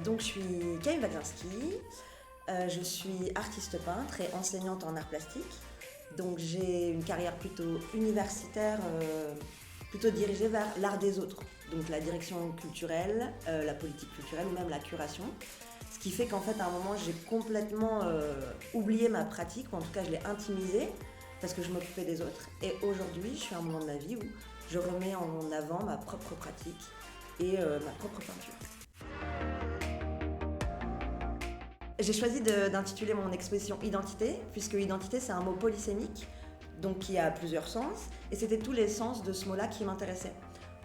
Donc je suis Camille Waglinski, je suis artiste peintre et enseignante en art plastique. Donc j'ai une carrière plutôt universitaire, plutôt dirigée vers l'art des autres. Donc la direction culturelle, la politique culturelle ou même la curation. Ce qui fait qu'en fait à un moment j'ai complètement oublié ma pratique, ou en tout cas je l'ai intimisée parce que je m'occupais des autres. Et aujourd'hui je suis à un moment de ma vie où je remets en avant ma propre pratique et ma propre peinture. J'ai choisi d'intituler mon exposition Identité, puisque identité c'est un mot polysémique, donc qui a plusieurs sens, et c'était tous les sens de ce mot-là qui m'intéressaient.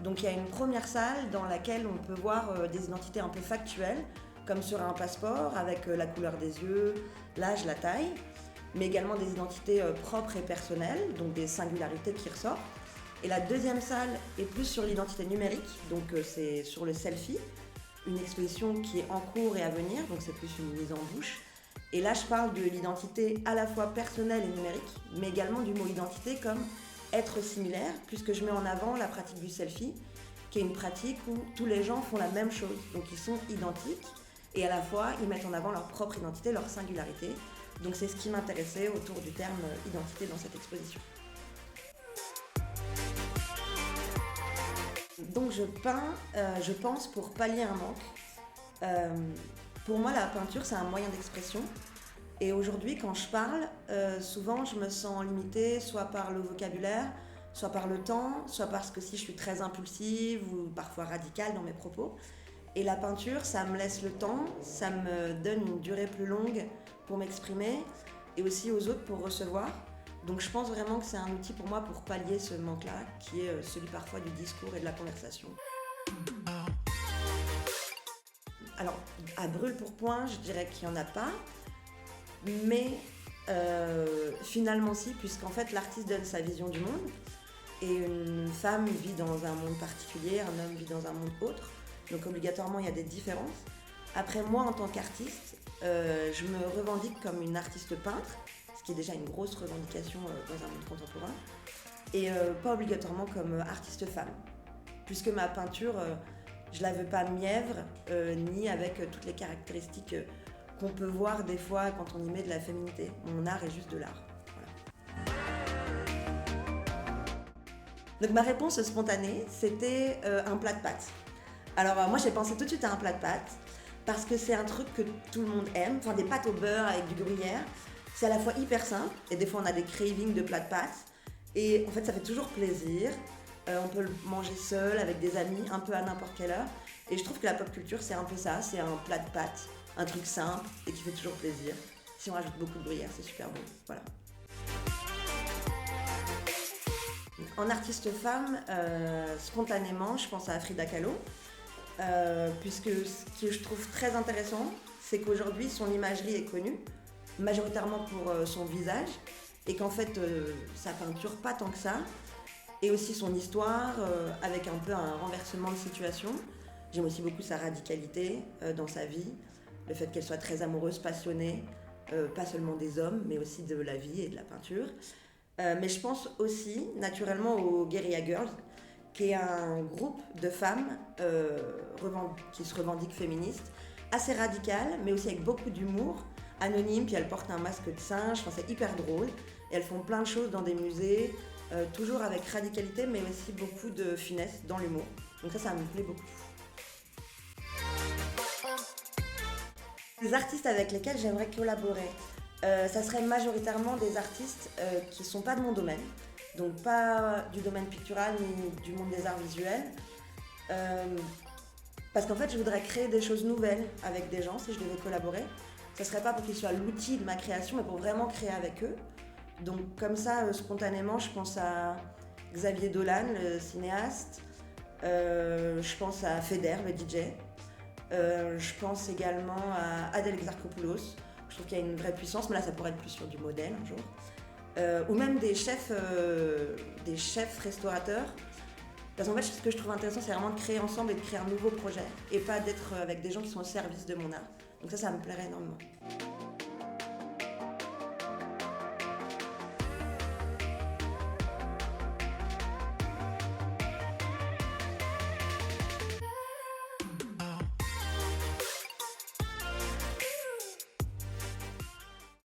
Donc il y a une première salle dans laquelle on peut voir des identités un peu factuelles, comme sur un passeport, avec la couleur des yeux, l'âge, la taille, mais également des identités propres et personnelles, donc des singularités qui ressortent. Et la deuxième salle est plus sur l'identité numérique, donc c'est sur le selfie, une exposition qui est en cours et à venir, donc c'est plus une mise en bouche. Et là, je parle de l'identité à la fois personnelle et numérique, mais également du mot identité comme être similaire, puisque je mets en avant la pratique du selfie, qui est une pratique où tous les gens font la même chose, donc ils sont identiques, et à la fois ils mettent en avant leur propre identité, leur singularité. Donc c'est ce qui m'intéressait autour du terme identité dans cette exposition. Donc je peins, je pense, pour pallier un manque. Pour moi, la peinture, c'est un moyen d'expression. Et aujourd'hui, quand je parle, souvent, je me sens limitée, soit par le vocabulaire, soit par le temps, soit parce que si je suis très impulsive ou parfois radicale dans mes propos. Et la peinture, ça me laisse le temps, ça me donne une durée plus longue pour m'exprimer et aussi aux autres pour recevoir. Donc je pense vraiment que c'est un outil pour moi pour pallier ce manque-là, qui est celui parfois du discours et de la conversation. Alors, à brûle pour point, je dirais qu'il n'y en a pas, mais finalement si, puisqu'en fait l'artiste donne sa vision du monde, et une femme vit dans un monde particulier, un homme vit dans un monde autre, donc obligatoirement il y a des différences. Après moi, en tant qu'artiste, je me revendique comme une artiste peintre, ce qui est déjà une grosse revendication dans un monde contemporain, et pas obligatoirement comme artiste femme, puisque ma peinture, je la veux pas mièvre, ni avec toutes les caractéristiques qu'on peut voir des fois quand on y met de la féminité. Mon art est juste de l'art. Voilà. Donc ma réponse spontanée, c'était un plat de pâtes. Alors moi j'ai pensé tout de suite à un plat de pâtes, parce que c'est un truc que tout le monde aime, enfin des pâtes au beurre avec du gruyère. C'est à la fois hyper simple, et des fois on a des cravings de plats de pâtes, et en fait ça fait toujours plaisir. On peut le manger seul, avec des amis, un peu à n'importe quelle heure. Et je trouve que la pop culture c'est un peu ça, c'est un plat de pâtes, un truc simple et qui fait toujours plaisir. Si on rajoute beaucoup de gruyère, c'est super bon. Voilà. En artiste femme, spontanément, je pense à Frida Kahlo, puisque ce que je trouve très intéressant, c'est qu'aujourd'hui son imagerie est connue, majoritairement pour son visage, et qu'en fait sa peinture pas tant que ça, et aussi son histoire avec un peu un renversement de situation. J'aime aussi beaucoup sa radicalité dans sa vie, le fait qu'elle soit très amoureuse, passionnée, pas seulement des hommes, mais aussi de la vie et de la peinture. Mais je pense aussi naturellement aux Guerrilla Girls, qui est un groupe de femmes qui se revendiquent féministes, assez radicales, mais aussi avec beaucoup d'humour, anonymes, puis elles portent un masque de singe, enfin, c'est hyper drôle, et elles font plein de choses dans des musées, toujours avec radicalité, mais aussi beaucoup de finesse dans l'humour. Donc ça me plaît beaucoup. Les artistes avec lesquels j'aimerais collaborer, ça serait majoritairement des artistes qui ne sont pas de mon domaine, donc pas du domaine pictural ni du monde des arts visuels, parce qu'en fait je voudrais créer des choses nouvelles avec des gens si je devais collaborer. Ça serait pas pour qu'ils soient l'outil de ma création, mais pour vraiment créer avec eux. Donc comme ça, spontanément, je pense à Xavier Dolan, le cinéaste, je pense à Feder, le DJ, je pense également à Adèle Exarchopoulos. Je trouve qu'il y a une vraie puissance, mais là ça pourrait être plus sur du modèle un jour. Ou même des chefs restaurateurs. Parce qu'en fait, ce que je trouve intéressant, c'est vraiment de créer ensemble et de créer un nouveau projet, et pas d'être avec des gens qui sont au service de mon art. Donc ça me plairait énormément.